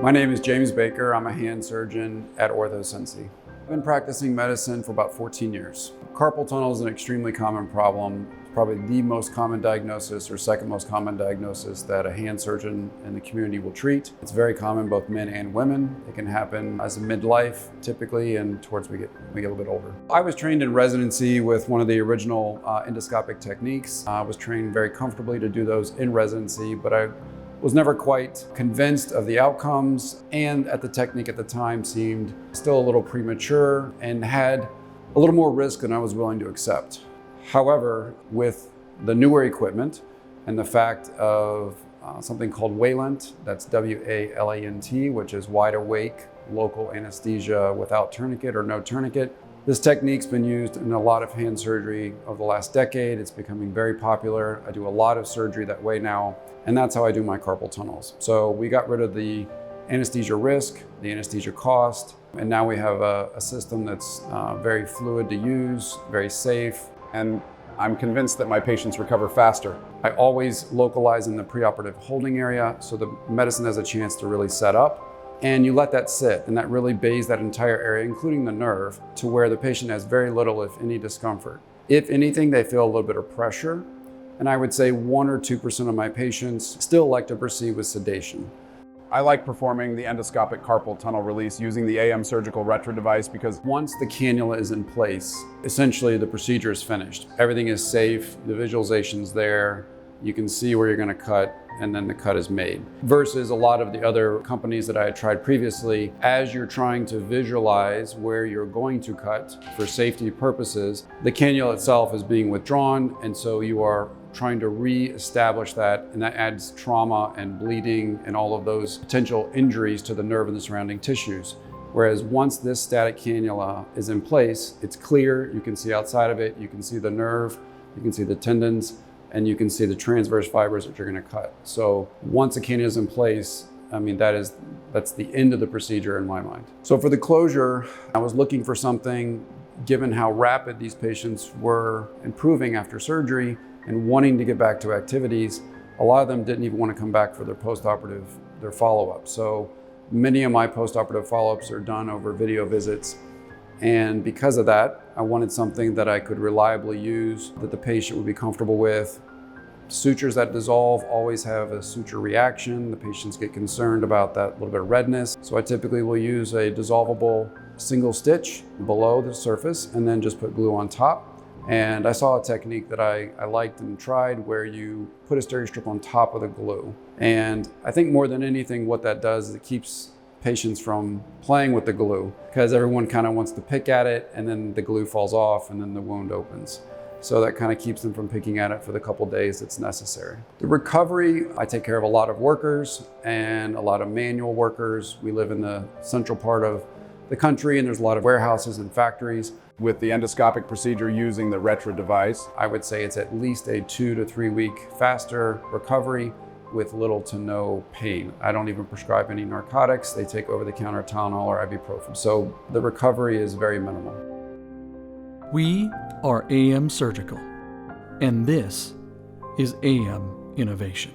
My name is James Baker. I'm a hand surgeon at OrthoCincy. I've been practicing medicine for about 14 years. Carpal tunnel is an extremely common problem. It's probably the most common diagnosis or second most common diagnosis that a hand surgeon in the community will treat. It's very common, both men and women. It can happen as a midlife typically and towards we get a little bit older. I was trained in residency with one of the original endoscopic techniques. I was trained very comfortably to do those in residency, but I was never quite convinced of the outcomes, and at the technique at the time seemed still a little premature and had a little more risk than I was willing to accept. However, with the newer equipment and the fact of something called Whent, that's W-A-L-A-N-T, which is wide awake local anesthesia without tourniquet or no tourniquet. This technique's been used in a lot of hand surgery over the last decade. It's becoming very popular. I do a lot of surgery that way now, and that's how I do my carpal tunnels. So we got rid of the anesthesia risk, the anesthesia cost, and now we have a system that's very fluid to use, very safe. And I'm convinced that my patients recover faster. I always localize in the preoperative holding area so the medicine has a chance to really set up. And you let that sit, and that really bathes that entire area, including the nerve, to where the patient has very little, if any, discomfort. If anything, they feel a little bit of pressure. And I would say 1 or 2% of my patients still like to proceed with sedation. I like performing the endoscopic carpal tunnel release using the AM surgical retro device because once the cannula is in place, essentially the procedure is finished. Everything is safe, the visualization's there, you can see where you're going to cut, and then the cut is made. Versus a lot of the other companies that I had tried previously, as you're trying to visualize where you're going to cut for safety purposes, the cannula itself is being withdrawn, and so you are trying to re-establish that, and that adds trauma and bleeding and all of those potential injuries to the nerve and the surrounding tissues. Whereas once this static cannula is in place, it's clear, you can see outside of it, you can see the nerve, you can see the tendons, and you can see the transverse fibers that you're going to cut. So once the cannula is in place, I mean, that's the end of the procedure in my mind. So for the closure, I was looking for something, given how rapid these patients were improving after surgery and wanting to get back to activities. A lot of them didn't even want to come back for their post-operative, their follow-up. So many of my post-operative follow-ups are done over video visits. And because of that, I wanted something that I could reliably use, that the patient would be comfortable with. Sutures that dissolve always have a suture reaction. The patients get concerned about that little bit of redness. So I typically will use a dissolvable single stitch below the surface and then just put glue on top. And I saw a technique that I liked and tried where you put a steri strip on top of the glue. And I think more than anything what that does is it keeps patients from playing with the glue, because everyone kind of wants to pick at it and then the glue falls off and then the wound opens. So that kind of keeps them from picking at it for the couple days that's necessary. The recovery, I take care of a lot of workers and a lot of manual workers. We live in the central part of the country and there's a lot of warehouses and factories. With the endoscopic procedure using the retro device, I would say it's at least a 2 to 3 week faster recovery with little to no pain. I don't even prescribe any narcotics. They take over-the-counter Tylenol or ibuprofen. So the recovery is very minimal. We are AM Surgical, and this is AM Innovation.